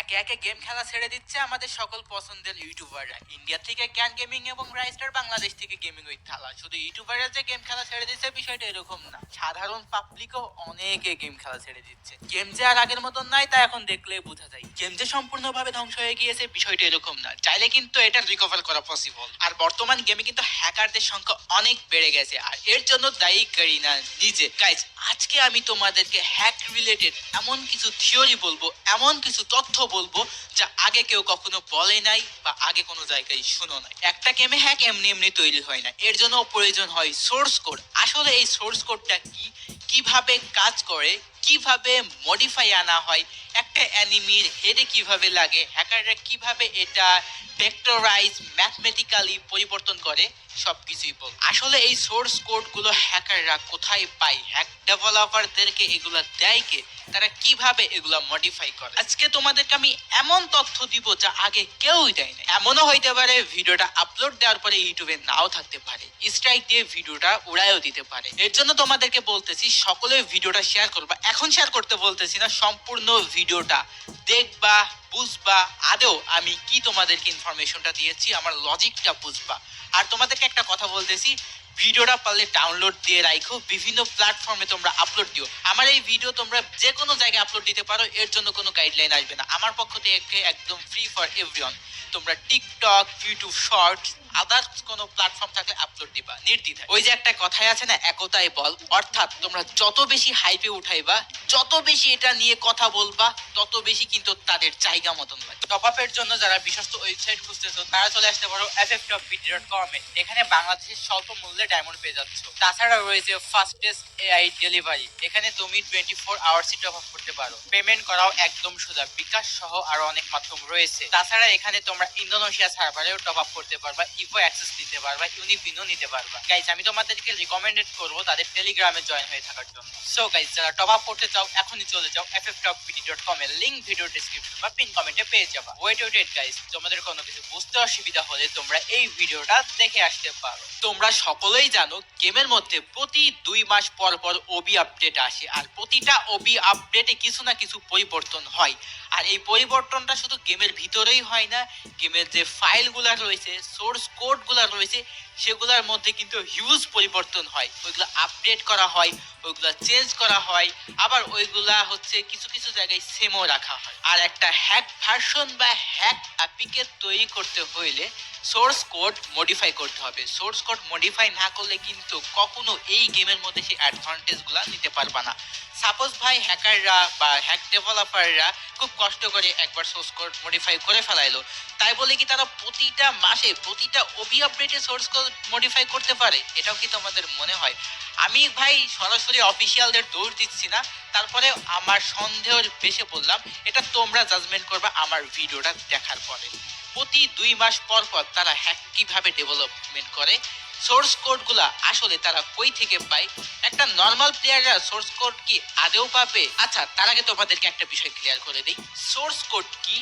একে একে গেম খেলা ছেড়ে দিচ্ছে আমাদের সকল পছন্দের ইউটিউবাররা। ইন্ডিয়া থেকে জ্ঞান গেমিং এবং রাইস্টার বাংলাদেশ থেকে গেমিং উইথ থালা। শুধু ইউটিউবাররা যে গেম খেলা ছেড়ে দিচ্ছে বিষয়টা এরকম না, সাধারণ পাবলিকও অনেকে গেম খেলা ছেড়ে দিচ্ছে। গেম যে আর আগের মতন নাই তা এখন দেখলে বোঝা যায়। গেম যে সম্পূর্ণভাবে ধ্বংস হয়ে গিয়েছে বিষয়টা এরকম না, চাইলে কিন্তু এটা রিকভার করা পসিবল। আর বর্তমান গেমে কিন্তু হ্যাকারদের সংখ্যা অনেক বেড়ে গেছে, আর এর জন্য দায়ী কারিনা নিজে। গাইজ, আজকে আমি তোমাদেরকে হ্যাক রিলেটেড এমন কিছু থিওরি বলবো, এমন কিছু তথ্য বলবো যা আগে কেউ কখনো বলে নাই বা আগে কোনো জায়গায় শুনো নাই। একটা গেমে হ্যাক এমনি এমনি তৈরি হয় না, এর জন্য প্রয়োজন হয় সোর্স কোড। আসলে এই সোর্স কোডটা কি, কিভাবে কাজ করে, কিভাবে মডিফাই আনা হয়, একটা অ্যানিমির হেডে কিভাবে লাগে, হ্যাকাররা কিভাবে এটা ভেক্টরাইজ ম্যাথমেটিক্যালি পরিবর্তন করে, সবকিছুই বল। আসলে এই সোর্স কোড গুলো হ্যাকাররা কোথায় পায়, হ্যাক ডেভেলপারদেরকে এগুলা দেয় কে, তারা কিভাবে এগুলা মডিফাই করে, আজকে তোমাদেরকে আমি এমন তথ্য দিব যা আগে কেউই দেয় না। এমনও হইতে পারে ভিডিওটা আপলোড দেওয়ার পরে ইউটিউবে নাও থাকতে পারে, স্ট্রাইক দিয়ে ভিডিওটা উড়াইও দিতে পারে। এর জন্য তোমাদেরকে বলতেছি সকলে ভিডিওটা শেয়ার করবা। এখন শেয়ার করতে বলতেছি না, সম্পূর্ণ ভিডিওটা দেখবা, বুঝবা, আদৌ আমি কি তোমাদেরকে ইনফরমেশনটা দিয়েছি আমার লজিকটা বুঝবা। আর তোমাদেরকে একটা কথা বলতেছি, ভিডিওটা পারলে ডাউনলোড দিয়ে রাখো, বিভিন্ন প্ল্যাটফর্মে তোমরা আপলোড দিও। আমার এই ভিডিও তোমরা যে কোনো জায়গায় আপলোড দিতে পারো, এর জন্য কোনো গাইডলাইন আসবে না। আমার পক্ষ থেকে একদম ফ্রি ফর এভরিওয়ান। তোমরা টিকটক, ইউটিউব শর্টস, আদার্স কোনো প্ল্যাটফর্ম থাকলে আপলোড দিবা নির্দ্বিধায়। ওই যে একটা কথাই আছে না, একতাই বল। অর্থাৎ তোমরা যত বেশি হাইপে উঠাইবা, যত বেশি এটা নিয়ে কথা বলবা, তত বেশি কিন্তু তাদের জায়গা মতন লাগবে। টপ আপের জন্য যারা বিশ্বস্ত ওয়েবসাইট খুঁজতেছো তারা চলে আসতে পারো fftoppd.com এ। এখানে বাংলাদেশের স্বল্প মূল্যে ডায়মন্ড পেয়ে যাচ্ছ। তাছাড়া রয়েছে ফাস্টেস্ট এআই ডেলিভারি, এখানে তুমি 24 আওয়ার্সই টপ আপ করতে পারো। পেমেন্ট করাও একদম সোজা, বিকাশ সহ আরো অনেক মাধ্যম রয়েছে। তাছাড়া এখানে তোমরা ইন্দোনেশিয়া সার্ভারেও টপ আপ করতে পারবা, ইভো অ্যাক্সেস নিতে পারবা, ইউনিপিনও নিতে পারবা। গাইজ, আমি তোমাদেরকে রিকমেন্ডেড করবো তাদের টেলিগ্রামে জয়েন হয়ে থাকার জন্য। সো গাইজ, যারা টপ আপ করতে চাও এখনই চলে যাও fftoppd.com এর লিংক ভিডিও ডেসক্রিপশন বা পিন কমেন্টে পেয়ে যাবা। ওয়েট গাইজ, তোমাদের কোনো কিছু বুঝতে অসুবিধা হলে তোমরা এই ভিডিওটা দেখে আসতে পারো। তোমরা সকলেই জানো গেমের মধ্যে প্রতি 2 মাস পর পর ওবি আপডেট আসে, আর প্রতিটা ওবি আপডেটে কিছু না কিছু পরিবর্তন হয়। আর এই পরিবর্তনটা শুধু গেমের ভিতরেই হয় না, গেমের যে ফাইলগুলা রয়েছে, সোর্স কোডগুলা রয়েছে, সেগুলোর মধ্যে কিন্তু হিউজ পরিবর্তন হয়। ওইগুলো আপডেট করা হয়, ওইগুলা চেঞ্জ করা হয়, আবার ওইগুলা হচ্ছে কিছু কিছু জায়গায় সেমও রাখা হয়। আর একটা হ্যাক ভার্সন বা হ্যাক অ্যাপ্লিকেশন তৈরি করতে হইলে সোর্স কোড মডিফাই করতে হবে। সোর্স কোড মডিফাই না করলে কিন্তু কখনো এই গেমের মধ্যে সেই অ্যাডভান্টেজগুলো নিতে পারবা না। সাপোজ ভাই হ্যাকাররা বা হ্যাক ডেভেলপাররা খুব কষ্ট করে একবার সোর্স কোড মডিফাই করে ফেলাইলো, তাই বলে কি তারা প্রতিটা মাসে প্রতিটা ওবি আপডেটে সোর্স কোড মডিফাই করতে পারে? এটাও কি তোমাদের মনে হয়? আমি ভাই সরাসরি অফিসিয়ালদের দোষ দিচ্ছি না, তারপরে আমার সন্দেহের বেশে বললাম, এটা তোমরা জাজমেন্ট করবা আমার ভিডিওটা দেখার পরে। প্রতি 2 মাস পর পর তারা হ্যাক কিভাবে ডেভেলপমেন্ট করে, সোর্স কোডগুলা আসলে তারা কই থেকে পায়, একটা নরমাল প্লেয়াররা সোর্স কোড কি আদেও পাবে? আচ্ছা, তার আগে তোমাদেরকে একটা বিষয় ক্লিয়ার করে দেই, সোর্স কোড কি,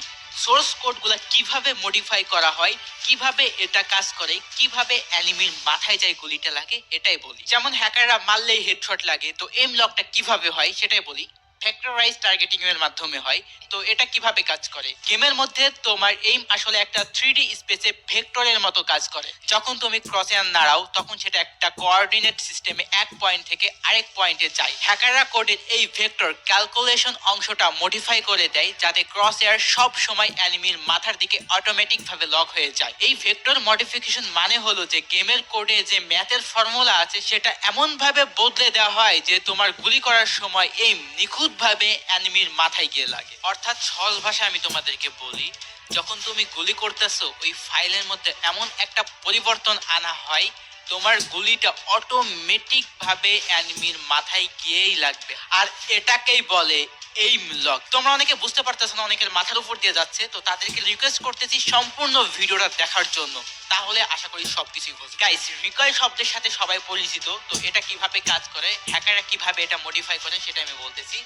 সোর্স কোডগুলা কিভাবে মডিফাই করা হয়, কিভাবে এটা কাজ করে, কিভাবে এনিমির মাথায় যায় গুলিটা লাগে, এটাই বলি। যেমন হ্যাকাররা মারলেই হেডশট লাগে, তো এম লকটা কিভাবে হয় সেটাই বলি। ভেক্টরাইজ টার্গেটিং এর মাধ্যমে হয়। তো এটা কিভাবে কাজ করে, গেমের মধ্যে তোমার এইম আসলে একটা 3D স্পেসে ভেক্টরের মতো কাজ করে। যখন তুমি ক্রসয়ার নাড়াও তখন সেটা একটা কোঅর্ডিনেট সিস্টেমে এক পয়েন্ট থেকে আরেক পয়েন্টে যায়। হ্যাকাররা কোডের এই ভেক্টর ক্যালকুলেশন অংশটা মডিফাই করে দেয় যাতে ক্রসয়ার সব সময় এনিমির মাথার দিকে অটোমেটিক ভাবে লক হয়ে যায়। এই ভেক্টর মডিফিকেশন মানে হলো যে গেমের কোডে যে ম্যাথের ফর্মুলা আছে সেটা এমন ভাবে বদলে দেওয়া হয় যে তোমার গুলি করার সময় এইম নিখুঁত ভাবে এনিমির মাথায় গিয়ে লাগে। অর্থাৎ সহজ ভাষায় আমি তোমাদেরকে বলি, যখন তুমি গুলি করতেছো ওই ফাইলের মধ্যে এমন একটা পরিবর্তন আনা হয়, তোমার গুলিটা অটোমেটিক ভাবে এনিমির মাথায় গিয়েই লাগবে। আর এটাকেই বলে এইম লক। তোমরা অনেকে বুঝতে পারতেছো না, অনেকের মাথার উপর দিয়ে যাচ্ছে, তো তাদেরকে রিকোয়েস্ট করতেছি সম্পূর্ণ ভিডিওটা দেখার জন্য, তাহলে আশা করি সবকিছুই বুঝবে। গাইস, রিকয়েল শব্দের সাথে সবাই পরিচিত, তো এটা কিভাবে কাজ করে, হ্যাকাররা কিভাবে এটা মডিফাই করে সেটা আমি বলতেছি।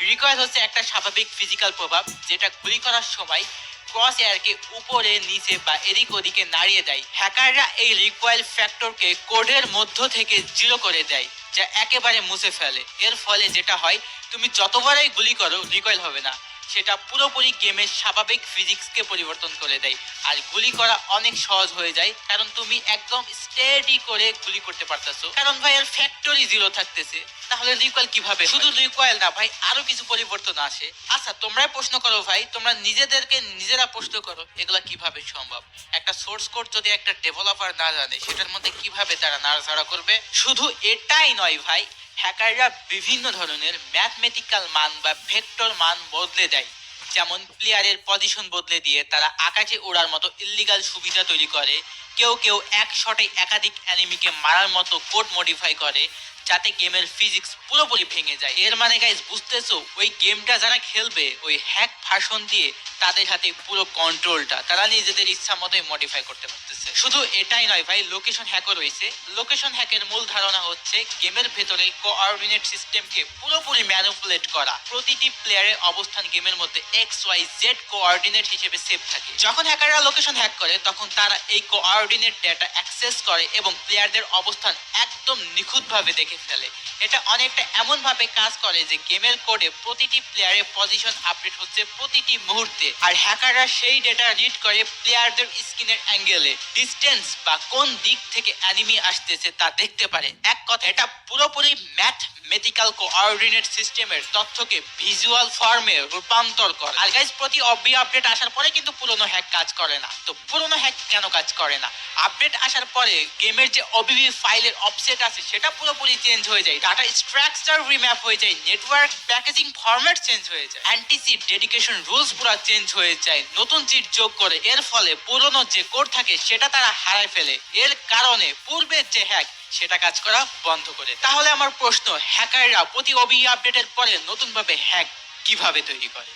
রিকয়েল হচ্ছে একটা স্বাভাবিক ফিজিক্যাল প্রভাব যেটা গুলি করার সময় ক্রস এয়ারকে উপরে নিচে বা এদিক ওদিকে নাড়িয়ে দেয়। হ্যাকাররা এই রিকয়েল ফ্যাক্টরকে কোডের মধ্য থেকে জিরো করে দেয়, যা একেবারে মুছে ফেলে। এর ফলে যেটা হয়, তুমি যতবারই গুলি করো রিকয়েল হবে না, সেটা পুরোপুরি গেমের স্বাভাবিক ফিজিক্সকে পরিবর্তন করে দেয়। আর গুলি করা অনেক সহজ হয়ে যায়, কারণ তুমি একদম স্টেডি করে গুলি করতে পারতেছো, কারণ ভাই এর ফ্যাক্টরি জিরো থাকতেছে। তাহলে রিকয়েল কিভাবে? শুধু রিকয়েল না ভাই, আরো কিছু পরিবর্তন আসে। আচ্ছা তোমরাই প্রশ্ন করো ভাই, তোমরা নিজেদেরকে নিজেরা প্রশ্ন করো এগুলা কিভাবে সম্ভব? একটা সোর্স কোড যদি একটা ডেভেলপার না জানে, সেটার মধ্যে কিভাবে তারা নাড়াচাড়া করবে? শুধু এটাই নয় ভাই, হ্যাকাররা বিভিন্ন ধরনের ম্যাথমেটিক্যাল মান বা ভেক্টর মান বদলে দেয়। যেমন প্লেয়ারের পজিশন বদলে দিয়ে তারা আকাশে ওড়ার মতো ইল্লিগাল সুবিধা তৈরি করে। কেউ কেউ এক শটে একাধিক অ্যানিমিকে মারার মতো কোড মডিফাই করে, যাতে গেমের ফিজিক্স পুরোপুরি ভেঙে যায়। এর মানে গাইস বুঝতেছো, ওই গেমটা যারা খেলবে ওই হ্যাক ভার্সন দিয়ে তাদের হাতে পুরো কন্ট্রোলটা তারা নিজেদের ইচ্ছা মতোই মডিফাই করতে পারতেছে। শুধু এটাই নয় ভাই, লোকেশন হ্যাকও রয়েছে। লোকেশন হ্যাকের মূল ধারণা হচ্ছে গেমের ভেতরে কোঅর্ডিনেট সিস্টেমকে পুরোপুরি ম্যানিপুলেট করা। প্রতিটি প্লেয়ারের অবস্থান গেমের মধ্যে XYZ কোঅর্ডিনেট হিসেবে সেভ থাকে। যখন হ্যাকাররা লোকেশন হ্যাক করে তখন তারা এই কোঅর্ডিনেট ডেটা অ্যাক্সেস করে এবং প্লেয়ারদের অবস্থান একদম নিখুঁতভাবে দেখে ফেলে। এটা অনেকটা এমন ভাবে কাজ করে যে গেমের কোডে প্রতিটি প্লেয়ারের পজিশন আপডেট হচ্ছে প্রতিটি মুহূর্তে, আর হ্যাকাররা সেই ডেটা রিড করে প্লেয়ারদের স্ক্রিনের অ্যাঙ্গেলে ডিস্টেন্স বা কোন দিক থেকে অ্যানিমি আসতেছে তা দেখতে পারে। এক কথা, এটা পুরোপুরি ম্যাথমেটিক্যাল কোঅর্ডিনেট সিস্টেমের তথ্যকে ভিজুয়াল ফর্মে রূপান্তর করে। আর গাইস, প্রতি অবি আপডেট আসার পরে কিন্তু পুরনো হ্যাক কাজ করে না। তো পুরনো হ্যাক কেন কাজ করে না? আপডেট আসার পরে গেমের যে ওবিবি ফাইলের অফসেট আছে সেটা পুরোপুরি চেঞ্জ হয়ে যায়, ডাটা স্ট্রাকচার রিম্যাপ হয়ে যায়, নেটওয়ার্ক প্যাকেজিং ফরম্যাট চেঞ্জ হয়ে যায়, অ্যান্টি চিট ডেডিকেশন রুলস পুরো চেঞ্জ হয়ে যায়, নতুন চিট যোগ করে। এর ফলে পুরনো যে কোড থাকে সেটা তারা হারায় ফেলে। এর কারণে পূর্বের যে হ্যাক সেটা কাজ করা বন্ধ করে। তাহলে আমার প্রশ্ন, হ্যাকাররা প্রতি ওবি আপডেটের পরে নতুনভাবে হ্যাক কিভাবে তৈরি করে?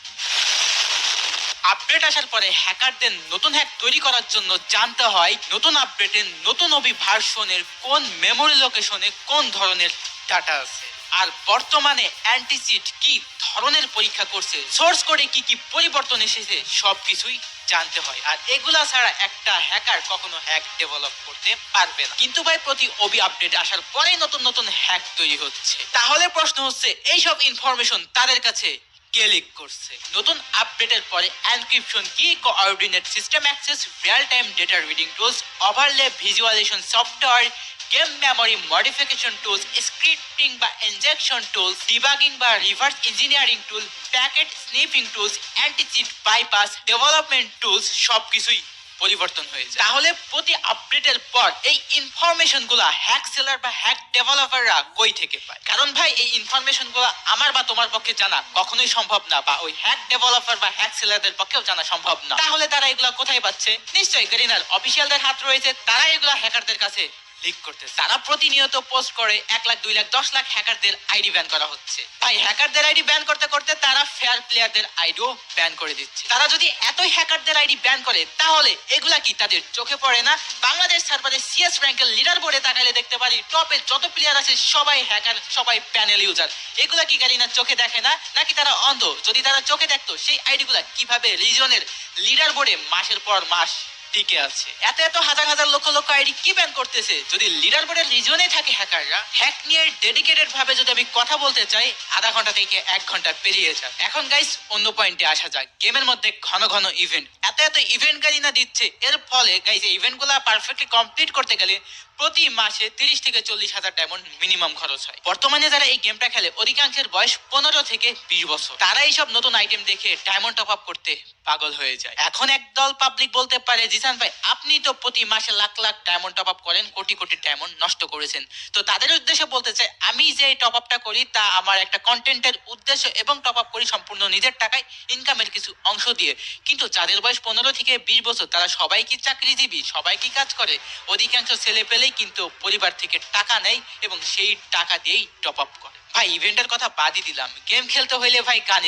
আপডেট আসার পরে হ্যাকারদের নতুন হ্যাক তৈরি করার জন্য জানতে হয় নতুন আপডেটে নতুন ওবি ভার্সনের কোন মেমোরি লোকেশনে কোন ধরনের ডাটা আছে, আর বর্তমানে অ্যান্টিচিট কি ধরনের পরীক্ষা করছে, সোর্স কোডে কি কি পরিবর্তন এসেছে, সবকিছুই জানতে হয়। আর এগুলা ছাড়া একটা হ্যাকার কখনো হ্যাক ডেভেলপ করতে পারবে না। কিন্তু ভাই প্রতি ওবি আপডেট আসার পরে নতুন নতুন হ্যাক তৈরি হচ্ছে। তাহলে প্রশ্ন হচ্ছে, এইসব ইনফরমেশন তাদের কাছে কে লিক করছে? নতুন আপডেটের পরে এনক্রিপশন কি, coordinate system access, real time data reading tools, overlay visualisation software, game memory modification tools, scripting বা ইনজেকশন টুলস, ডিবাগিং বা reverse engineering tool, packet sniffing tools, anti cheat bypass development tools, সবকিছুই পরিবর্তন হয়েছে। তাহলে প্রতি আপডেটের পর এই ইনফরমেশন গুলা হ্যাক সেলার বা হ্যাক ডেভেলপাররা কই থেকে পায়? কারণ ভাই এই ইনফরমেশন গুলা আমার বা তোমার পক্ষে জানা কখনোই সম্ভব না, বা ওই হ্যাক ডেভেলপার বা হ্যাক সেলারদের পক্ষেও জানা সম্ভব না। তাহলে তারা এগুলা কোথায় পাচ্ছে? নিশ্চয়ই গেরিনার অফিসিয়ালদের হাত রয়েছে, তারা এগুলা হ্যাকারদের কাছে লিক করতে। তারা প্রতিনিয়ত পোস্ট করে 1 লাখ 2 লাখ 10 লাখ হ্যাকারদের আইডি ব্যান করা হচ্ছে। ভাই হ্যাকারদের আইডি ব্যান করতে করতে তারা ফেয়ার প্লেয়ারদের আইডিও ব্যান করে দিচ্ছে। তারা যদি এতই হ্যাকারদের আইডি ব্যান করে, তাহলে এগুলা কি তাদের চোখে পড়ে না? বাংলাদেশ সার্ভারে সিএস র্যাঙ্কের লিডার বোর্ডে তাকাইলে দেখতে পারি টপে যত প্লেয়ার আছে সবাই হ্যাকার, সবাই প্যানেল ইউজার। এগুলা কি গারিনা চোখে দেখে না, নাকি তারা অন্ধ? যদি তারা চোখে দেখতো, সেই আইডি গুলা কিভাবে রিজনের লিডার বোর্ডে মাসের পর মাস টিকে আছে? এত এত হাজার হাজার লক্ষ লক্ষ আইডি কি ব্যান করতেছে? যদি লিডার বোর্ডের রিজনে থাকে হ্যাকাররা। হ্যাক নিয়ে ডেডিকেটেড ভাবে যদি আমি কথা বলতে চাই, আধা ঘন্টা থেকে 1 ঘন্টা পেরিয়ে যায়। এখন গাইস অন্য পয়েন্টে আসা যাক। গেমের মধ্যে ঘন ঘন ইভেন্ট, এত এত ইভেন্ট গাড়ি দিচ্ছে। এর ফলে গাইস এই ইভেন্ট গুলা পারফেক্টলি কমপ্লিট করতে গেলে প্রতি মাসে 30 থেকে 40 হাজার ডায়মন্ড মিনিমাম খরচ হয়। বর্তমানে যারা এই গেমটা খেলে অধিকাংশের বয়স 15 থেকে 20 বছর। তারা এইসব নতুন আইটেম দেখে ডায়মন্ড টপ আপ করতে পাগল হয়ে যায়। এখন একদল পাবলিক বলতে পারে, জিসান ভাই আপনি তো প্রতি মাসে lakh lakh diamond top up করেন, কোটি কোটি ডায়মন্ড নষ্ট করেছেন। তো তাদের উদ্দেশ্যে বলতে চাই, আমি যে টপ আপটা করি তা আমার একটা কন্টেন্টের উদ্দেশ্য, এবং টপ আপ করি সম্পূর্ণ নিজের টাকায়, ইনকামের কিছু অংশ দিয়ে। কিন্তু যাদের বয়স 15 থেকে 20 বছর, তারা সবাই কি চাকরিজীবী? সবাই কি কাজ করে? অধিকাংশ ছেলে পেলেই কিন্তু পরিবার থেকে টাকা নেয় এবং সেই টাকা দিয়েই টপ আপ করে। ভাই ইভেন্টের কথা বাদই দিলাম, গেম খেলতে হইলে ভাই গান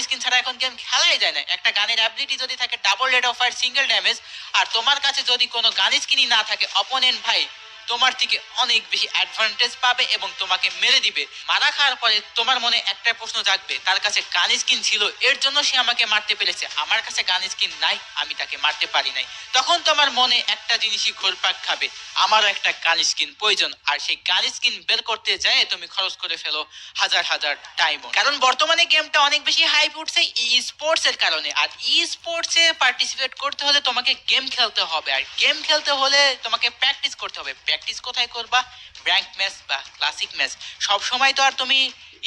স্কিন ছাড়া এখন গেম খেলাই যায় না। একটা গানের অ্যাবিলিটি যদি থাকে double rate of fire, single damage, আর তোমার কাছে যদি কোনো গান স্কিনই না থাকে, অপোনেন্ট ভাই তোমার থেকে অনেক বেশি অ্যাডভান্টেজ পাবে এবং তোমাকে মেরে দিবে। মারা খাওয়ার পরে তোমার মনে একটা প্রশ্ন জাগবে, তার কাছে গান স্কিন ছিল এর জন্য সে আমাকে মারতে পেরেছে, আমার কাছে গান স্কিন নাই আমি তাকে মারতে পারি নাই। তখন তোমার মনে একটা জিনিসই ঘুরপাক খাবে, আমারও একটা গান স্কিন প্রয়োজন। আর সেই গান স্কিন বের করতে যায় তুমি খরচ করে ফেলো হাজার হাজার ডায়মন্ড। কারণ বর্তমানে গেমটা অনেক বেশি হাইপ উঠছে ই স্পোর্টস এর কারণে। আর ই স্পোর্টসে পার্টিসিপেট করতে হলে তোমাকে গেম খেলতে হবে, আর গেম খেলতে হলে তোমাকে প্র্যাকটিস করতে হবে। প্র্যাকটিস কোথায় করবা? র্যাঙ্ক ম্যাচ বা ক্লাসিক ম্যাচ। সব সময় তো আর তুমি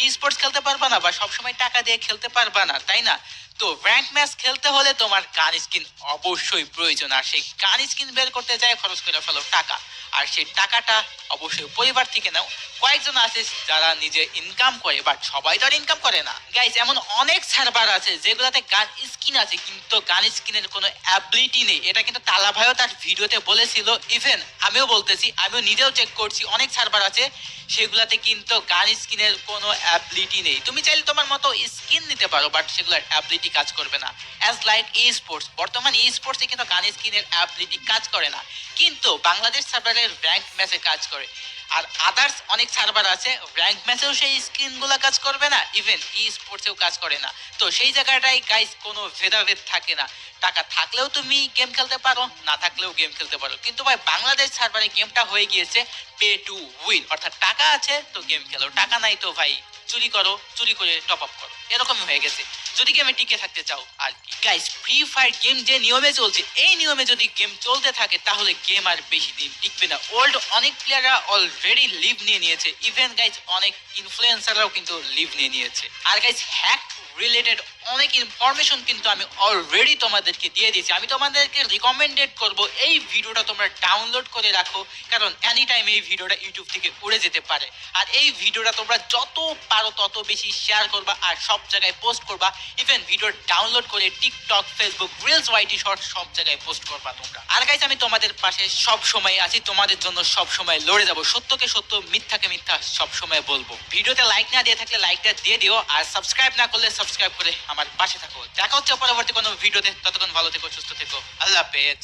ই স্পোর্টস খেলতে পারবা না বা সব সময় টাকা দিয়ে খেলতে পারবা না, তাই না? তো র্যাঙ্ক ম্যাচ খেলতে হলে তোমার গান স্কিন অবশ্যই প্রয়োজন। আর সেই গান স্কিন বের করতে যায় খরচ করে ফেলো টাকা। আর সেই টাকাটা অবশ্যই পরিবার থেকে নাও। কয়েকজন আছে যারা নিজে ইনকাম করে, বাট সবাই তো আর ইনকাম করে না গাইস। এমন অনেক সার্ভার আছে যেগুলোতে গান স্কিন আছে কিন্তু গান স্কিনের কোনো অ্যাবিলিটি নেই। এটা কিন্তু তালা ভাইও তার ভিডিওতে বলেছিল, ইভেন আমিও বলতেছি, আমিও নিজেও চেক করছি। অনেক সার্ভার আছে সেগুলাতে কিন্তু গান স্কিনের কোনো অ্যাবিলিটি নেই। তুমি চাইলে তোমার মতো স্কিন নিতে পারো, বাট সেগুলোর অ্যাবিলিটি কাজ করবে না। অ্যাজ লাইক ই স্পোর্টস, বর্তমান ই স্পোর্টসে কিন্তু গান স্কিনের অ্যাবিলিটি কাজ করে না, কিন্তু বাংলাদেশ সার্ভারের র্যাঙ্ক ম্যাচে কাজ করে। আর আদার্স অনেক সার্ভার আছে র্যাঙ্ক ম্যাচেও সেই স্কিনগুলো কাজ করবে না, ইভেন ই স্পোর্টসেও কাজ করে না। তো সেই জায়গাটায় গাইস কোনো ভেদাভেদ থাকে না। টাকা থাকলেও তুমি গেম খেলতে পারো, না থাকলেও গেম খেলতে পারো। কিন্তু ভাই বাংলাদেশ সার্ভারে গেমটা হয়ে গিয়েছে পে টু উইন, অর্থাৎ টাকা আছে তো গেম খেলো, টাকা নাই তো ভাই চুরি করো, চুরি করে টপ আপ করো, এরকমই হয়ে গেছে যদি গেমে টিকে থাকতে চাও আর কি। গাইস ফ্রি ফায়ার গেম যে নিয়মে চলছে, এই নিয়মে যদি গেম চলতে থাকে তাহলে গেম আর বেশি দিন টিকবে না। ওল্ড অনেক প্লেয়াররা অলরেডি লিভ নিয়ে নিয়েছে, ইভেন গাইস অনেক ইনফ্লুয়েন্সাররাও কিন্তু লিভ নিয়ে নিয়েছে। আর গাইস হ্যাক রিলেটেড অনেক ইনফরমেশন কিন্তু আমি অলরেডি তোমাদেরকে দিয়ে দিয়েছি। আমি তোমাদেরকে রিকমেন্ডেড করব এই ভিডিওটা তোমরা ডাউনলোড করে রাখো, কারণ এনি টাইম এই ভিডিওটা ইউটিউব থেকে উড়ে যেতে পারে। আর এই ভিডিওটা তোমরা যত পারো তত বেশি শেয়ার করবা আর সব জায়গায় পোস্ট করবা। ইভেন ভিডিও ডাউনলোড করে টিকটক, ফেসবুক, রিলস, ওয়াইটি শর্ট সব জায়গায় পোস্ট করবা তোমরা। আর গাইস আমি তোমাদের পাশে সব সময় আছি, তোমাদের জন্য সব সময় লড়ে যাব। সত্যকে সত্য, মিথ্যাকে মিথ্যা সব সময় বলবো। ভিডিওতে লাইক না দিয়ে থাকলে লাইকটা দিয়ে দিও, আর সাবস্ক্রাইব না করলে সাবস্ক্রাইব করে আমার পাশে থাকো। দেখা হচ্ছে পরবর্তী কোনো ভিডিওতে, ততক্ষণ ভালো থেকো, সুস্থ থেকো, আল্লাহ হাফেজ।